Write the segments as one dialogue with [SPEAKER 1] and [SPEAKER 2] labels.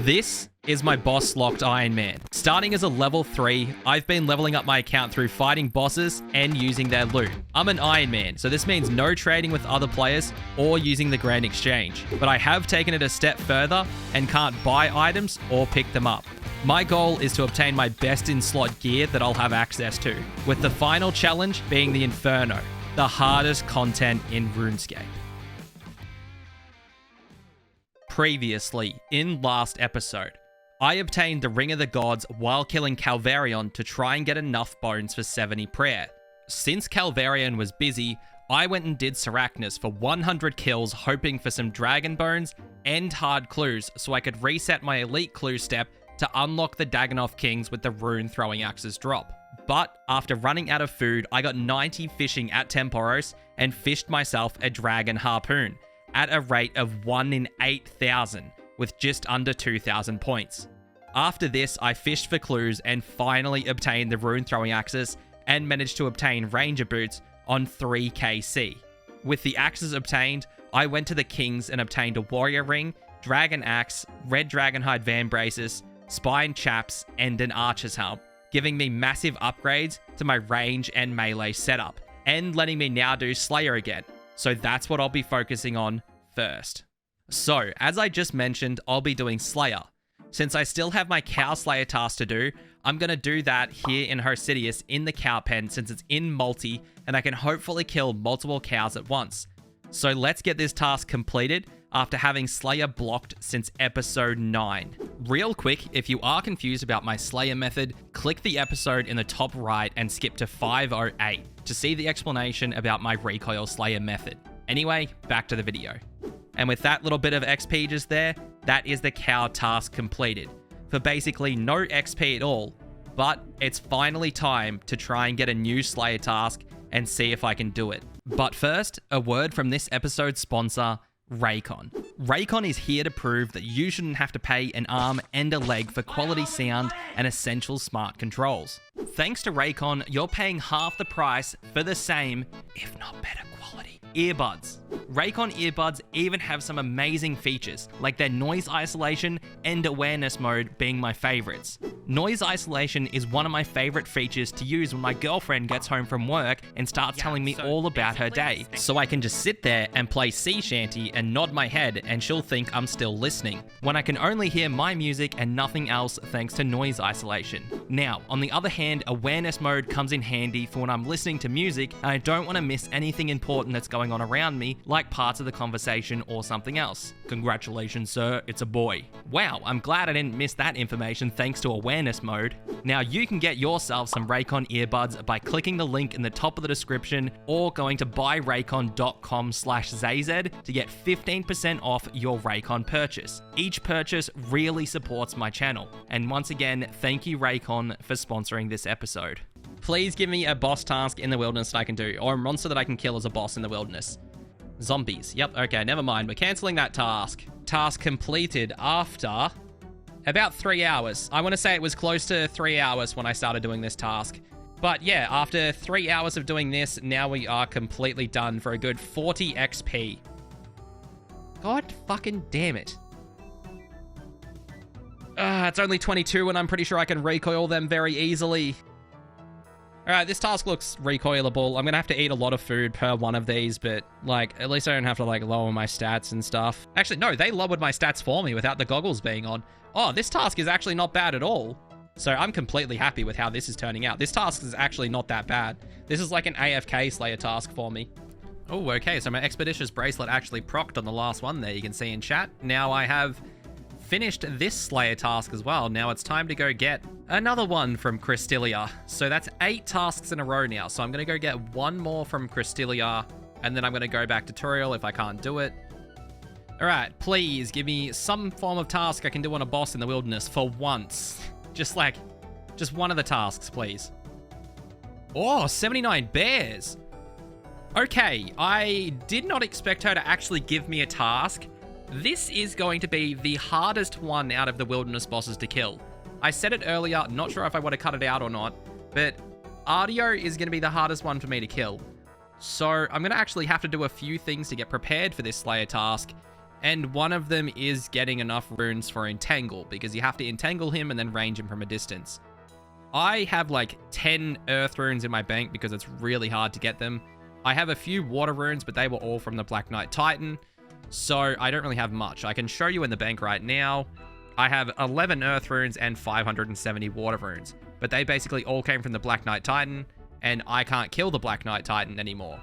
[SPEAKER 1] This is my boss locked Iron Man. Starting as a level 3, I've been leveling up my account through fighting bosses and using their loot. I'm an Iron Man, so this means no trading with other players or using the Grand Exchange. But I have taken it a step further and can't buy items or pick them up. My goal is to obtain my best in slot gear that I'll have access to, with the final challenge being the Inferno, the hardest content in RuneScape. Previously, in last episode, I obtained the Ring of the Gods while killing Calvarion to try and get enough bones for 70 prayer. Since Calvarion was busy, I went and did Sarachnis for 100 kills, hoping for some dragon bones and hard clues so I could reset my elite clue step to unlock the Dagannoth Kings with the rune throwing axes drop. But after running out of food, I got 90 fishing at Temporos and fished myself a dragon harpoon at a rate of 1 in 8,000 with just under 2,000 points. After this, I fished for clues and finally obtained the rune throwing axes and managed to obtain ranger boots on 3kc. With the axes obtained, I went to the Kings and obtained a warrior ring, dragon axe, red dragonhide van braces, spine chaps, and an archer's helm, giving me massive upgrades to my range and melee setup, and letting me now do Slayer again. So that's what I'll be focusing on first. So, as I just mentioned, I'll be doing Slayer. Since I still have my Cow Slayer task to do, I'm going to do that here in Hosidius in the cow pen since it's in multi, and I can hopefully kill multiple cows at once. So let's get this task completed after having Slayer blocked since episode 9. Real quick, if you are confused about my Slayer method, click the episode in the top right and skip to 508 to see the explanation about my recoil Slayer method. Anyway, back to the video. And with that little bit of XP just there, that is the cow task completed. For basically no XP at all, but it's finally time to try and get a new Slayer task and see if I can do it. But first, a word from this episode's sponsor, Raycon. Raycon is here to prove that you shouldn't have to pay an arm and a leg for quality sound and essential smart controls. Thanks to Raycon, you're paying half the price for the same, if not better quality, earbuds. Raycon earbuds even have some amazing features, like their noise isolation and awareness mode being my favorites. Noise isolation is one of my favorite features to use when my girlfriend gets home from work and starts telling me all about her day. So I can just sit there and play sea shanty and nod my head and she'll think I'm still listening, when I can only hear my music and nothing else thanks to noise isolation. Now, on the other hand, awareness mode comes in handy for when I'm listening to music and I don't want to miss anything important that's going on around me, like parts of the conversation or something else. Congratulations, sir, it's a boy. Wow, I'm glad I didn't miss that information thanks to awareness mode. Now you can get yourself some Raycon earbuds by clicking the link in the top of the description or going to buyraycon.com/ZZ to get 15% off your Raycon purchase. Each purchase really supports my channel. And once again, thank you Raycon for sponsoring this episode. Please give me a boss task in the wilderness that I can do, or a monster that I can kill as a boss in the wilderness. Zombies. Yep, okay, never mind. We're cancelling that task. Task completed after about 3 hours. I want to say it was close to 3 hours when I started doing this task. But yeah, after 3 hours of doing this, now we are completely done for a good 40 XP. God fucking damn it. It's only 22 and I'm pretty sure I can recoil them very easily. Alright, this task looks recoilable. I'm gonna have to eat a lot of food per one of these, but, like, at least I don't have to, like, lower my stats and stuff. Actually, no, they lowered my stats for me without the goggles being on. Oh, this task is actually not bad at all. So I'm completely happy with how this is turning out. This task is actually not that bad. This is like an AFK Slayer task for me. Oh, okay, so my Expeditious Bracelet actually procced on the last one there, you can see in chat. Now I have finished this Slayer task as well. Now it's time to go get another one from Cristilia. So that's 8 tasks in a row now. So I'm going to go get one more from Cristilia, and then I'm going to go back to Turiel if I can't do it. All right, please give me some form of task I can do on a boss in the wilderness for once. Just one of the tasks, please. Oh, 79 bears. Okay, I did not expect her to actually give me a task. This is going to be the hardest one out of the wilderness bosses to kill. I said it earlier, not sure if I want to cut it out or not, but Ardio is going to be the hardest one for me to kill. So I'm going to actually have to do a few things to get prepared for this Slayer task. And one of them is getting enough runes for Entangle, because you have to entangle him and then range him from a distance. I have like 10 earth runes in my bank because it's really hard to get them. I have a few water runes, but they were all from the Black Knight Titan, so I don't really have much. I can show you in the bank right now. I have 11 earth runes and 570 water runes, but they basically all came from the Black Knight Titan, and I can't kill the Black Knight Titan anymore.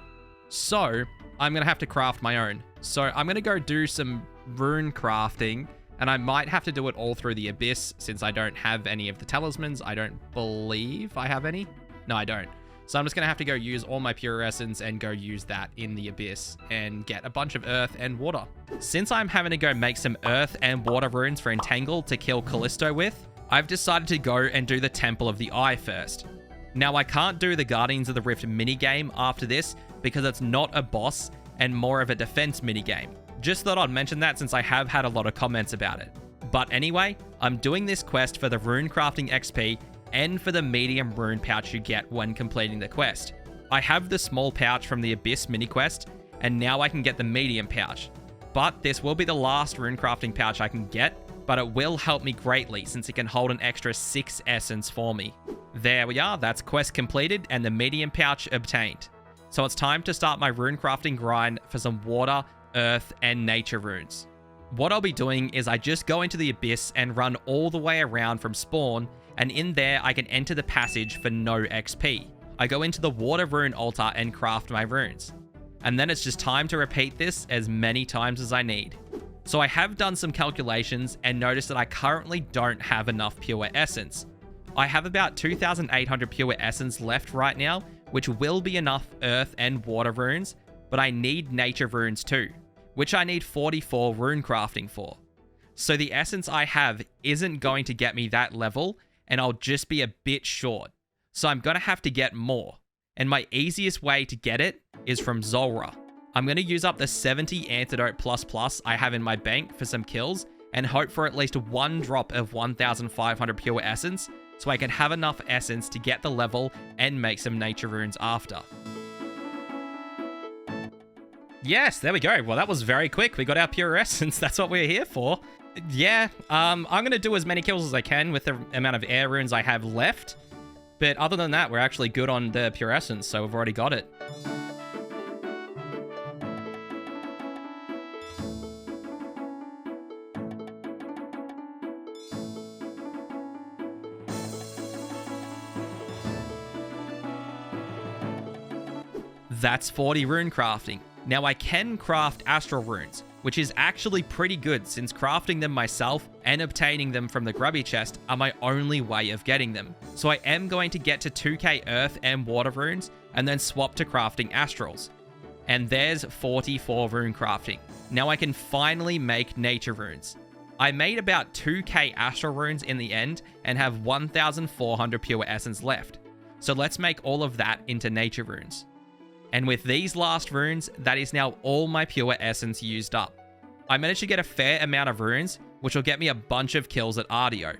[SPEAKER 1] So I'm going to have to craft my own. So I'm going to go do some rune crafting, and I might have to do it all through the Abyss since I don't have any of the talismans. I don't believe I have any. No, I don't. So I'm just going to have to go use all my pure essence and go use that in the Abyss and get a bunch of earth and water. Since I'm having to go make some earth and water runes for Entangle to kill Callisto with, I've decided to go and do the Temple of the Eye first. Now, I can't do the Guardians of the Rift minigame after this because it's not a boss and more of a defense minigame. Just thought I'd mention that since I have had a lot of comments about it. But anyway, I'm doing this quest for the rune crafting XP and for the medium rune pouch you get when completing the quest. I have the small pouch from the Abyss mini quest, and now I can get the medium pouch. But this will be the last rune crafting pouch I can get, but it will help me greatly since it can hold an extra 6 essence for me. There we are, that's quest completed and the medium pouch obtained. So it's time to start my rune crafting grind for some water, earth, and nature runes. What I'll be doing is I just go into the Abyss and run all the way around from spawn, and in there I can enter the passage for no XP. I go into the water rune altar and craft my runes. And then it's just time to repeat this as many times as I need. So I have done some calculations and noticed that I currently don't have enough pure essence. I have about 2,800 pure essence left right now, which will be enough earth and water runes, but I need nature runes too, which I need 44 rune crafting for. So the essence I have isn't going to get me that level, and I'll just be a bit short. So I'm gonna have to get more. And my easiest way to get it is from Zulrah. I'm gonna use up the 70 antidote plus I have in my bank for some kills, and hope for at least one drop of 1,500 pure essence, so I can have enough essence to get the level and make some nature runes after. Yes, there we go. Well, that was very quick. We got our pure essence. That's what we're here for. Yeah, I'm going to do as many kills as I can with the amount of air runes I have left. But other than that, we're actually good on the pure essence, so we've already got it. That's 40 rune crafting. Now I can craft astral runes, which is actually pretty good since crafting them myself and obtaining them from the grubby chest are my only way of getting them. So I am going to get to 2k earth and water runes and then swap to crafting astrals. And there's 44 rune crafting. Now I can finally make nature runes. I made about 2k astral runes in the end and have 1,400 pure essence left. So let's make all of that into nature runes. And with these last runes, that is now all my pure essence used up. I managed to get a fair amount of runes, which will get me a bunch of kills at Ardio.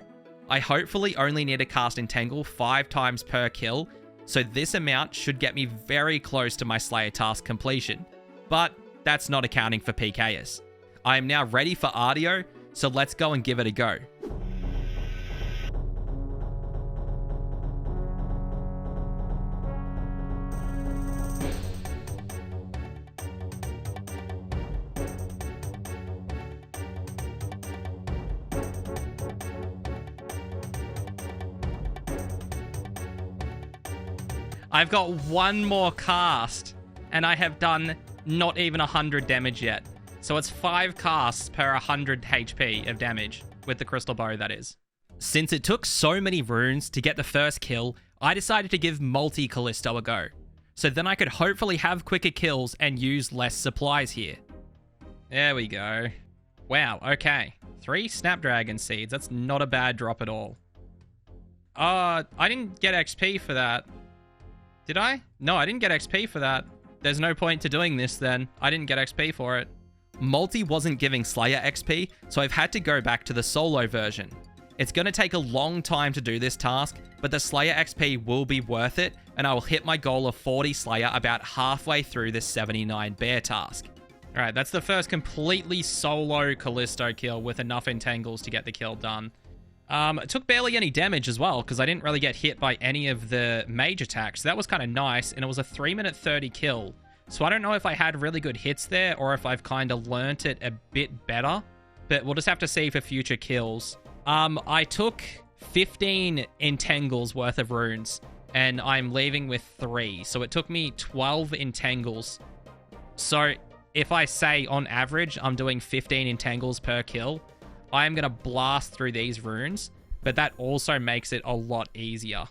[SPEAKER 1] I hopefully only need to cast Entangle 5 times per kill, so this amount should get me very close to my Slayer task completion. But that's not accounting for PKs. I am now ready for Ardio, so let's go and give it a go. I've got one more cast, and I have done not even 100 damage yet. So it's 5 casts per 100 HP of damage, with the crystal bow, that is. Since it took so many runes to get the first kill, I decided to give multi-Callisto a go. So then I could hopefully have quicker kills and use less supplies here. There we go. Wow, okay. 3 Snapdragon Seeds, that's not a bad drop at all. I didn't get XP for that. Did I? No, I didn't get XP for that. There's no point to doing this then. I didn't get XP for it. Multi wasn't giving Slayer XP, so I've had to go back to the solo version. It's going to take a long time to do this task, but the Slayer XP will be worth it, and I will hit my goal of 40 Slayer about halfway through this 79 bear task. All right, that's the first completely solo Callisto kill with enough entangles to get the kill done. It took barely any damage as well, because I didn't really get hit by any of the mage attacks. So that was kind of nice, and it was a 3-minute 30 kill. So I don't know if I had really good hits there, or if I've kind of learnt it a bit better. But we'll just have to see for future kills. I took 15 entangles worth of runes, and I'm leaving with 3. So it took me 12 entangles. So if I say on average I'm doing 15 entangles per kill, I am going to blast through these runes, but that also makes it a lot easier.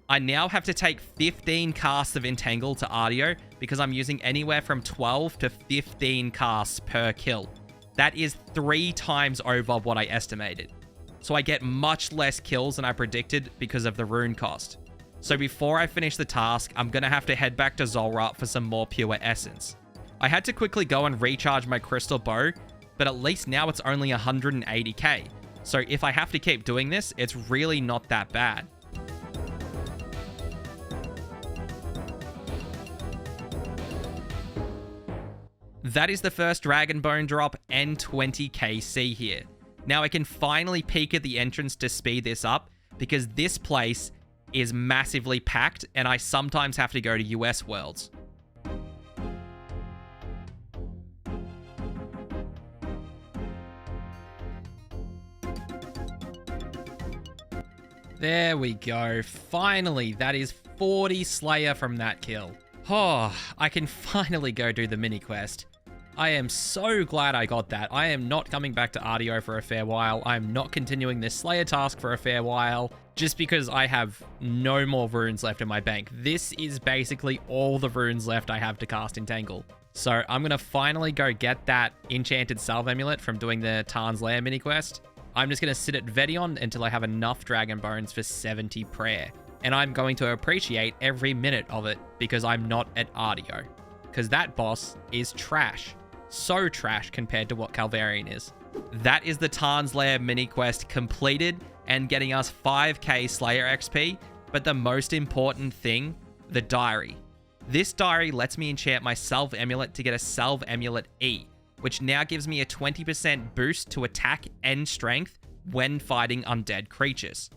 [SPEAKER 1] I now have to take 15 casts of entangle to Artio because I'm using anywhere from 12 to 15 casts per kill. That is 3 times over what I estimated. So I get much less kills than I predicted because of the rune cost. So before I finish the task, I'm going to have to head back to Zulrah for some more pure essence. I had to quickly go and recharge my crystal bow, but at least now it's only 180k. So if I have to keep doing this, it's really not that bad. That is the first Dragon Bone drop and 20kc here. Now I can finally peek at the entrance to speed this up because this place is massively packed and I sometimes have to go to US Worlds. There we go. Finally, that is 40 Slayer from that kill. Oh, I can finally go do the mini quest. I am so glad I got that. I am not coming back to Artio for a fair while. I'm not continuing this Slayer task for a fair while, just because I have no more runes left in my bank. This is basically all the runes left I have to cast Entangle. So I'm going to finally go get that Enchanted Salve Amulet from doing the Tarn's Lair mini quest. I'm just going to sit at Vedion until I have enough Dragon Bones for 70 prayer. And I'm going to appreciate every minute of it because I'm not at Artio. Because that boss is trash. So trash compared to what Calvarian is. That is the Tarn's Lair mini quest completed and getting us 5k Slayer XP. But the most important thing, the diary. This diary lets me enchant my Salve Amulet to get a Salve Amulet E, which now gives me a 20% boost to attack and strength when fighting undead creatures.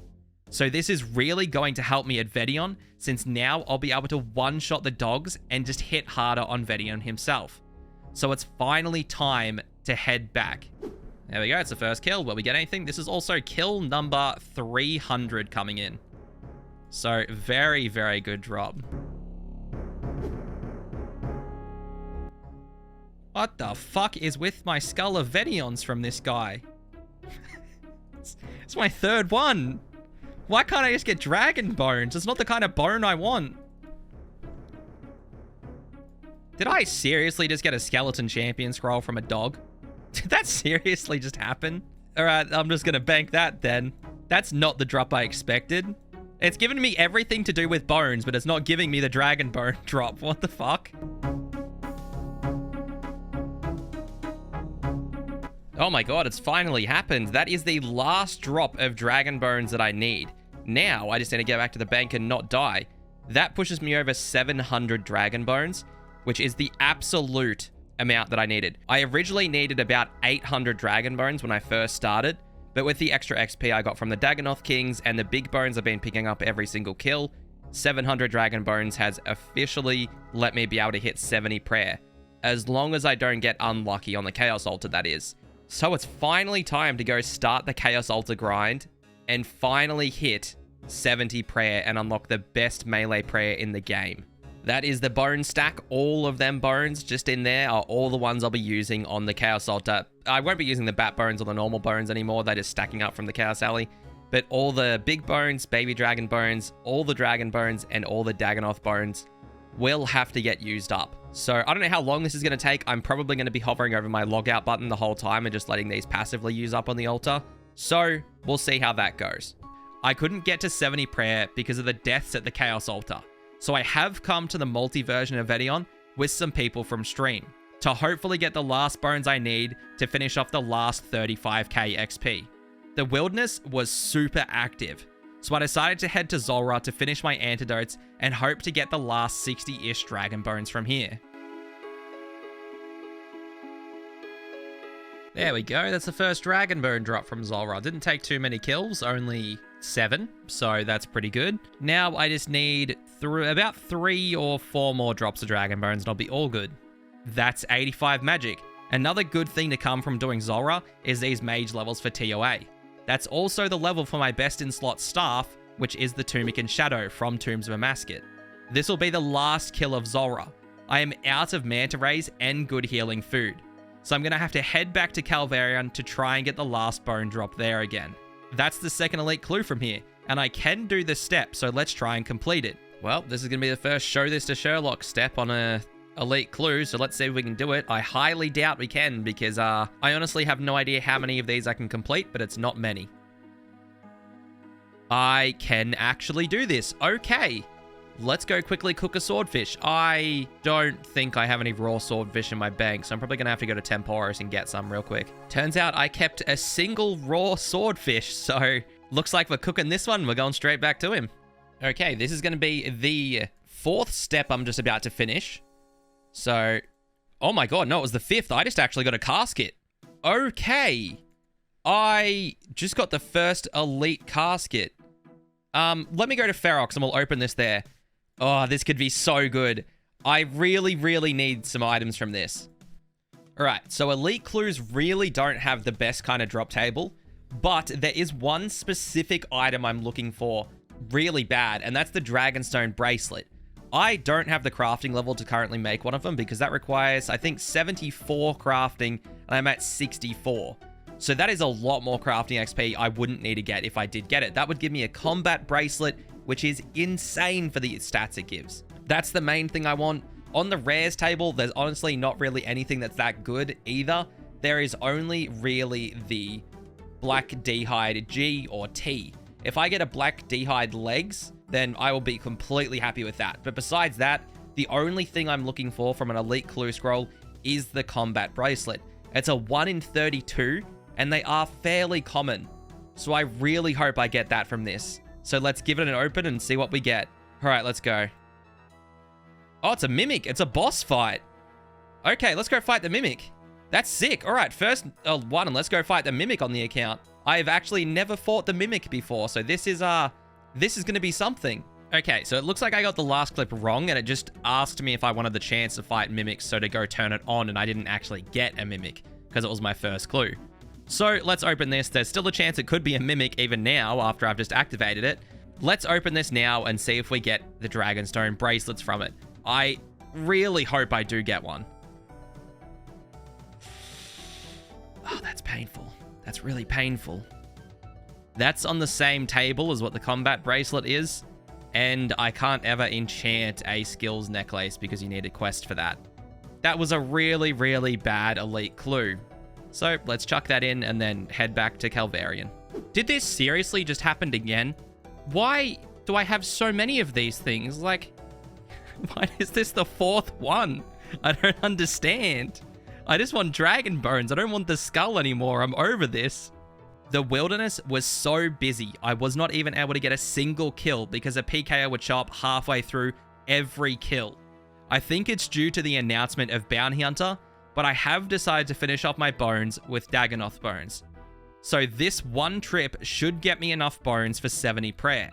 [SPEAKER 1] So this is really going to help me at Vedion, since now I'll be able to one-shot the dogs and just hit harder on Vedion himself. So it's finally time to head back. There we go, it's the first kill. Will we get anything? This is also kill number 300 coming in. So very, very good drop. What the fuck is with my Skull of Vedions from this guy? It's my third one. Why can't I just get Dragon Bones? It's not the kind of bone I want. Did I seriously just get a Skeleton Champion scroll from a dog? Did that seriously just happen? Alright, I'm just gonna bank that then. That's not the drop I expected. It's given me everything to do with bones, but it's not giving me the Dragon Bone drop. What the fuck? Oh my god, it's finally happened. That is the last drop of Dragon Bones that I need. Now, I just need to get back to the bank and not die. That pushes me over 700 Dragon Bones, which is the absolute amount that I needed. I originally needed about 800 Dragon Bones when I first started, but with the extra XP I got from the Dagannoth Kings and the big bones I've been picking up every single kill, 700 Dragon Bones has officially let me be able to hit 70 prayer. As long as I don't get unlucky on the Chaos Altar, that is. So it's finally time to go start the Chaos Altar grind and finally hit 70 prayer and unlock the best melee prayer in the game. That is the bone stack. All of them bones just in there are all the ones I'll be using on the Chaos Altar. I won't be using the bat bones or the normal bones anymore. They're just stacking up from the Chaos Alley. But all the big bones, baby dragon bones, all the dragon bones, and all the Dagannoth bones will have to get used up. So I don't know how long this is going to take. I'm probably going to be hovering over my logout button the whole time and just letting these passively use up on the altar. So we'll see how that goes. I couldn't get to 70 prayer because of the deaths at the Chaos Altar. So I have come to the multi version of Vedion with some people from stream to hopefully get the last bones I need to finish off the last 35k XP. The wilderness was super active, so I decided to head to Zulrah to finish my antidotes and hope to get the last 60-ish Dragon Bones from here. There we go. That's the first dragon bone drop from Zulrah. Didn't take too many kills, only 7. So that's pretty good. Now I just need about 3 or 4 more drops of dragon bones and I'll be all good. That's 85 magic. Another good thing to come from doing Zulrah is these mage levels for TOA. That's also the level for my best in slot staff, which is the Tunic and Shadow from Tombs of Amascut. This will be the last kill of Zulrah. I am out of manta rays and good healing food. So I'm going to have to head back to Calvarion to try and get the last bone drop there again. That's the second elite clue from here, and I can do the step, so let's try and complete it. Well, this is going to be the first show this to Sherlock step on a elite clue, so let's see if we can do it. I highly doubt we can, because I honestly have no idea how many of these I can complete, but it's not many. I can actually do this. Okay. Let's go quickly cook a swordfish. I don't think I have any raw swordfish in my bank, so I'm probably going to have to go to Temporis and get some real quick. Turns out I kept a single raw swordfish, so looks like we're cooking this one. We're going straight back to him. Okay, this is going to be the 4th step I'm just about to finish. So, oh my god, no, it was the 5th. I just actually got a casket. Okay. I just got the first elite casket. Let me go to Ferox and we'll open this there. Oh, this could be so good. I really, really need some items from this. All right, so elite clues really don't have the best kind of drop table, but there is one specific item I'm looking for really bad, and that's the Dragonstone bracelet. I don't have the crafting level to currently make one of them because that requires, I think, 74 crafting, and I'm at 64. So that is a lot more crafting XP I wouldn't need to get if I did get it. That would give me a combat bracelet, which is insane for the stats it gives. That's the main thing I want. On the rares table, there's honestly not really anything that's that good either. There is only really the black d'hide G or T. If I get a black d'hide legs, then I will be completely happy with that. But besides that, the only thing I'm looking for from an elite clue scroll is the combat bracelet. It's a 1 in 32, and they are fairly common. So I really hope I get that from this. So let's give it an open and see what we get. All right, let's go. Oh, it's a mimic. It's a boss fight. Okay, let's go fight the mimic. That's sick. All right, first one, and let's go fight the mimic on the account. I've actually never fought the mimic before, so this is going to be something. Okay, so it looks like I got the last clip wrong, and it just asked me if I wanted the chance to fight mimics, so to go turn it on, and I didn't actually get a mimic because it was my first clue. So let's open this. There's still a chance it could be a mimic even now after I've just activated it. Let's open this now and see if we get the Dragonstone bracelets from it. I really hope I do get one. Oh, that's painful. That's really painful. That's on the same table as what the combat bracelet is, and I can't ever enchant a skills necklace because you need a quest for that. That was a really, really bad elite clue. So let's chuck that in and then head back to Calvarion. Did this seriously just happen again? Why do I have so many of these things? Like, why is this the 4th one? I don't understand. I just want dragon bones. I don't want the skull anymore. I'm over this. The wilderness was so busy, I was not even able to get a single kill because a PKO would show up halfway through every kill. I think it's due to the announcement of Bounty Hunter, but I have decided to finish off my bones with Dagonoth bones. So this one trip should get me enough bones for 70 prayer.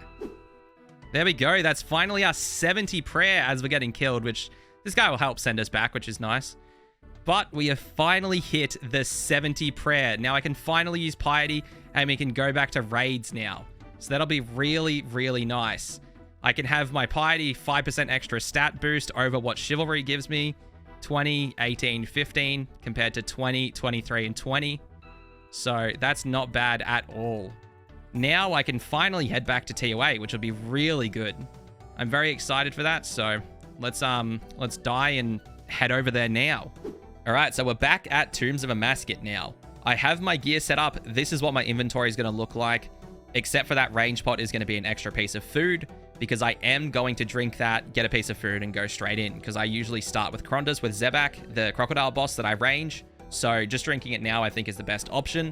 [SPEAKER 1] There we go. That's finally our 70 prayer as we're getting killed, which this guy will help send us back, which is nice. But we have finally hit the 70 prayer. Now I can finally use piety and we can go back to raids now. So that'll be really, really nice. I can have my piety 5% extra stat boost over what chivalry gives me. 20, 18, 15 compared to 20, 23, and 20. So that's not bad at all. Now I can finally head back to TOA, which will be really good. I'm very excited for that. So let's die and head over there now. All right, so we're back at Tombs of Amascut now. I have my gear set up. This is what my inventory is going to look like, except for that range pot is going to be an extra piece of food because I am going to drink that, get a piece of food, and go straight in because I usually start with Krondas with Zebak, the crocodile boss that I range. So just drinking it now I think is the best option.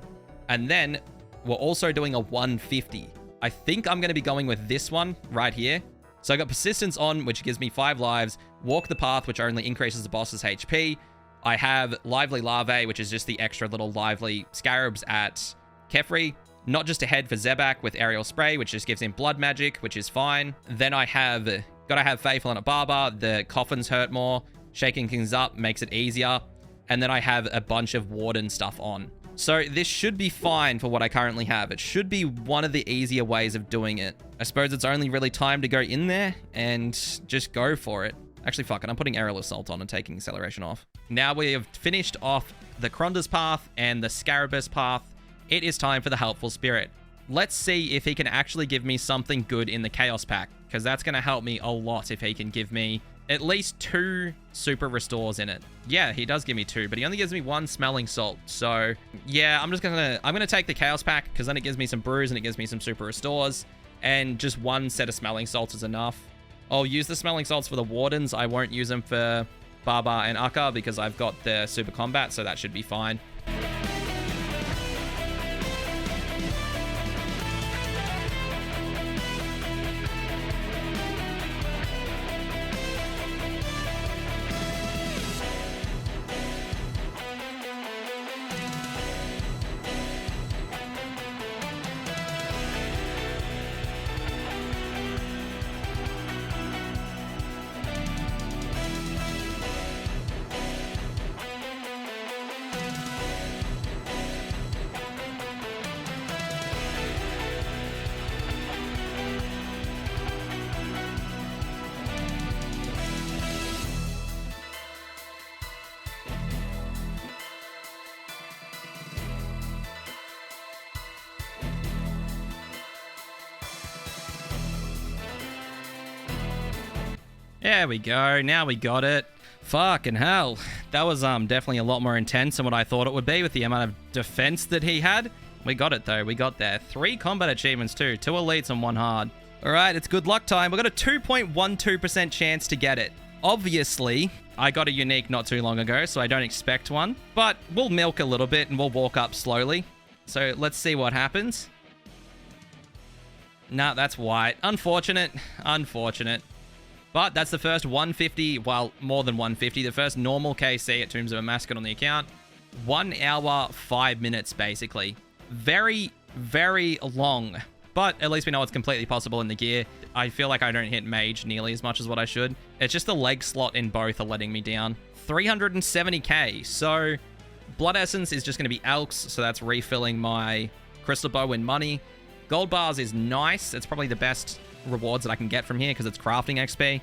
[SPEAKER 1] And then we're also doing a 150. I think I'm going to be going with this one right here. So I got Persistence on, which gives me 5 lives, Walk the Path, which only increases the boss's HP, I have Lively Larvae, which is just the extra little lively scarabs at Kefri. Not just a head for Zebak with Aerial Spray, which just gives him blood magic, which is fine. Then I have, gotta have Faithful and a Barber. The coffins hurt more. Shaking things up makes it easier. And then I have a bunch of Warden stuff on. So this should be fine for what I currently have. It should be one of the easier ways of doing it. I suppose it's only really time to go in there and just go for it. Actually, fuck it. I'm putting Aerial Assault on and taking Acceleration off. Now we have finished off the Kronda's path and the Scarabus path. It is time for the Helpful Spirit. Let's see if he can actually give me something good in the Chaos Pack, because that's going to help me a lot if he can give me at least 2 super restores in it. Yeah, he does give me 2, but he only gives me 1 Smelling Salt. So yeah, I'm gonna take the Chaos Pack, because then it gives me some brews and it gives me some super restores, and just 1 set of Smelling Salts is enough. I'll use the Smelling Salts for the Wardens. I won't use them for Baba and Akka because I've got the super combat, so that should be fine. There we go. Now we got it. Fucking hell. That was definitely a lot more intense than what I thought it would be with the amount of defense that he had. We got it though. We got there. 3 combat achievements too. 2 elites and 1 hard. All right, it's good luck time. We got a 2.12% chance to get it. Obviously, I got a unique not too long ago, so I don't expect one. But we'll milk a little bit and we'll walk up slowly. So let's see what happens. Nah, that's white. Unfortunate. Unfortunate. But that's the first 150, well, more than 150, the first normal KC at Tombs of Amascut on the account. 1 hour, 5 minutes, basically. Very, very long. But at least we know it's completely possible in the gear. I feel like I don't hit Mage nearly as much as what I should. It's just the leg slot in both are letting me down. 370k. So Blood Essence is just going to be Elks, so that's refilling my Crystal Bow and money. Gold Bars is nice. It's probably the best rewards that I can get from here because it's crafting XP.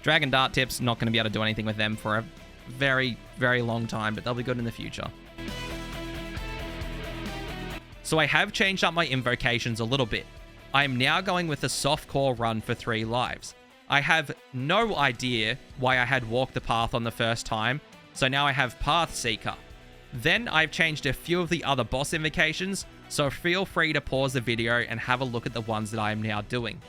[SPEAKER 1] Dragon Dart Tips, not going to be able to do anything with them for a very, very long time, but they'll be good in the future. So I have changed up my invocations a little bit. I am now going with a soft core run for 3 lives. I have no idea why I had Walk the Path on the first time, so now I have Path Seeker. Then I've changed a few of the other boss invocations, so feel free to pause the video and have a look at the ones that I am now doing.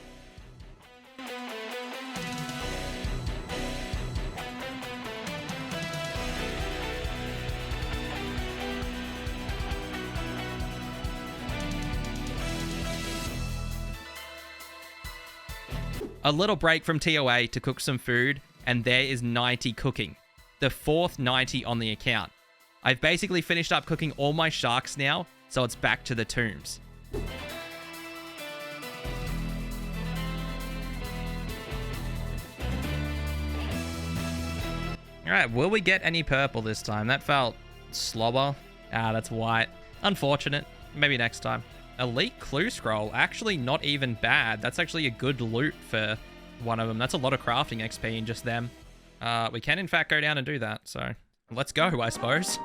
[SPEAKER 1] A little break from TOA to cook some food, and there is 90 cooking. The 4th 90 on the account. I've basically finished up cooking all my sharks now, so it's back to the tombs. Alright, will we get any purple this time? That felt slower. Ah, that's white. Unfortunate. Maybe next time. Elite Clue Scroll, actually not even bad. That's actually a good loot for one of them. That's a lot of crafting XP in just them. We can in fact go down and do that, so let's go, I suppose.